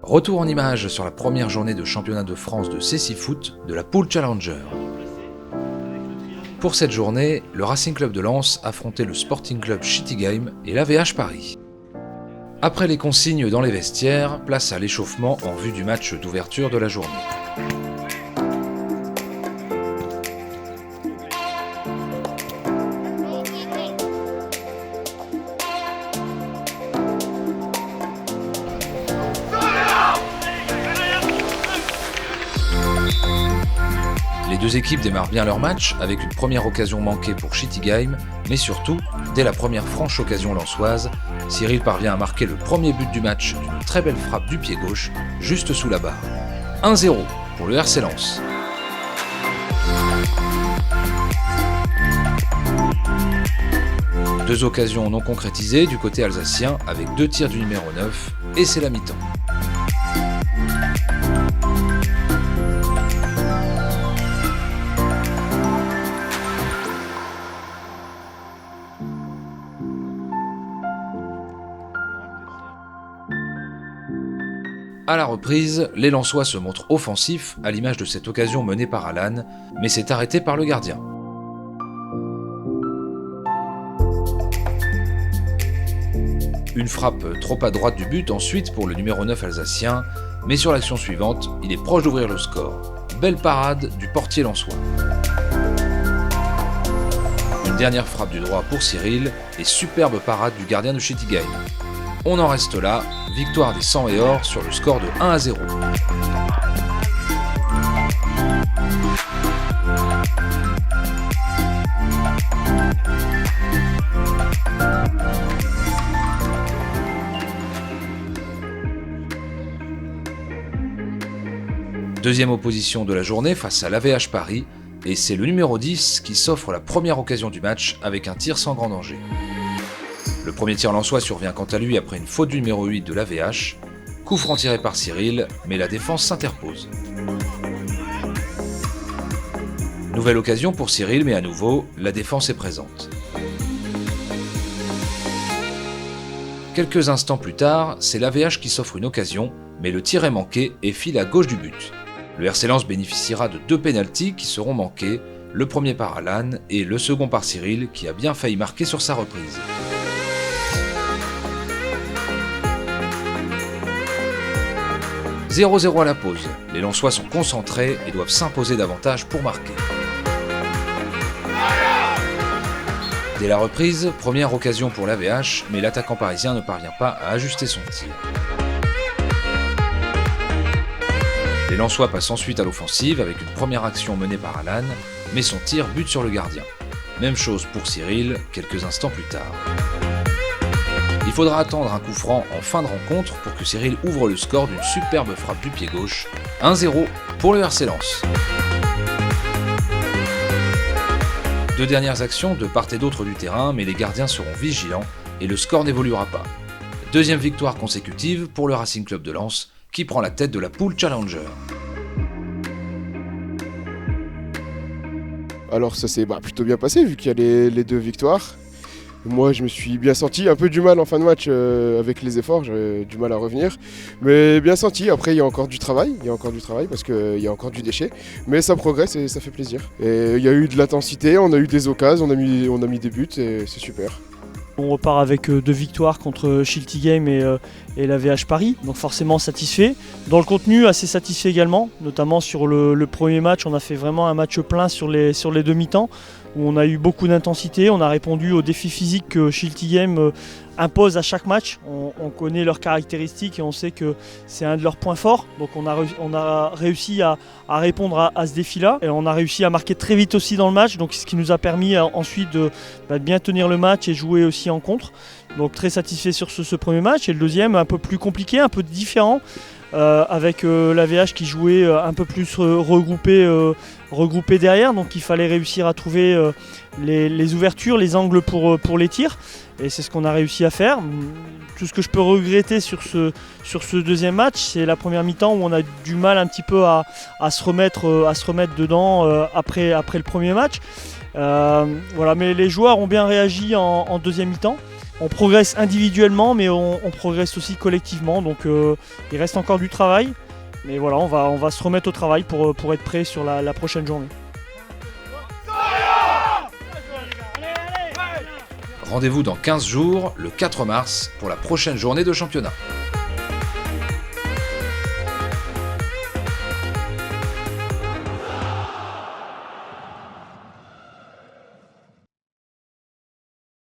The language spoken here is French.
Retour en images sur la première journée de championnat de France de Cécifoot de la Pool Challenger. Pour cette journée, le Racing Club de Lens affrontait le Sporting Club Shitty Game et l'AVH Paris. Après les consignes dans les vestiaires, place à l'échauffement en vue du match d'ouverture de la journée. Les deux équipes démarrent bien leur match avec une première occasion manquée pour Shitty Game, mais surtout, dès la première franche occasion lensoise, Cyril parvient à marquer le premier but du match d'une très belle frappe du pied gauche, juste sous la barre. 1-0 pour le RC Lens. Deux occasions non concrétisées du côté alsacien avec deux tirs du numéro 9, et c'est la mi-temps. À la reprise, les Lensois se montrent offensifs à l'image de cette occasion menée par Alan, mais c'est arrêté par le gardien. Une frappe trop à droite du but ensuite pour le numéro 9 alsacien, mais sur l'action suivante, il est proche d'ouvrir le score. Belle parade du portier lensois. Une dernière frappe du droit pour Cyril et superbe parade du gardien de Shitty Game. On en reste là, victoire des 100 et or sur le score de 1-0. Deuxième opposition de la journée face à l'AVH Paris, et c'est le numéro 10 qui s'offre la première occasion du match avec un tir sans grand danger. Le premier tir lensois survient quant à lui après une faute du numéro 8 de l'AVH, coup franc tiré par Cyril, mais la défense s'interpose. Nouvelle occasion pour Cyril, mais à nouveau, la défense est présente. Quelques instants plus tard, c'est l'AVH qui s'offre une occasion, mais le tir est manqué et file à gauche du but. Le RC Lens bénéficiera de deux pénaltys qui seront manqués, le premier par Alan et le second par Cyril qui a bien failli marquer sur sa reprise. « 0-0 à la pause, les Lensois sont concentrés et doivent s'imposer davantage pour marquer. Dès la reprise, première occasion pour l'AVH, mais l'attaquant parisien ne parvient pas à ajuster son tir. Les Lensois passent ensuite à l'offensive avec une première action menée par Alan, mais son tir bute sur le gardien. Même chose pour Cyril, quelques instants plus tard. Il faudra attendre un coup franc en fin de rencontre pour que Cyril ouvre le score d'une superbe frappe du pied gauche. 1-0 pour le RC Lens. Deux dernières actions de part et d'autre du terrain, mais les gardiens seront vigilants et le score n'évoluera pas. Deuxième victoire consécutive pour le Racing Club de Lens, qui prend la tête de la Pool Challenger. Alors ça s'est plutôt bien passé vu qu'il y a les deux victoires. Moi je me suis bien senti, un peu du mal en fin de match avec les efforts, j'avais du mal à revenir. Mais bien senti, après il y a encore du travail parce qu'il y a encore du déchet. Mais ça progresse et ça fait plaisir. Et il y a eu de l'intensité, on a eu des occasions, on a mis des buts et c'est super. On repart avec deux victoires contre Shitty Game et l'AVH Paris, donc forcément satisfait. Dans le contenu, assez satisfait également, notamment sur le premier match, on a fait vraiment un match plein sur les deux mi-temps, où on a eu beaucoup d'intensité, on a répondu aux défis physiques que Shitty Game impose à chaque match. On connaît leurs caractéristiques et on sait que c'est un de leurs points forts, donc on a réussi à répondre à ce défi-là, et on a réussi à marquer très vite aussi dans le match, donc ce qui nous a permis ensuite de bien tenir le match et jouer aussi en contre. Donc très satisfait sur ce premier match, et le deuxième un peu plus compliqué, un peu différent, avec l'AVH qui jouait un peu plus regroupé derrière, donc il fallait réussir à trouver les ouvertures, les angles pour les tirs, et c'est ce qu'on a réussi à faire. Tout ce que je peux regretter sur ce deuxième match, c'est la première mi-temps où on a du mal un petit peu à se remettre dedans après le premier match. Voilà, mais les joueurs ont bien réagi en deuxième mi-temps. on progresse individuellement, mais on progresse aussi collectivement. Donc il reste encore du travail. Mais voilà, on va se remettre au travail pour être prêt sur la prochaine journée. Rendez-vous dans 15 jours, le 4 mars, pour la prochaine journée de championnat.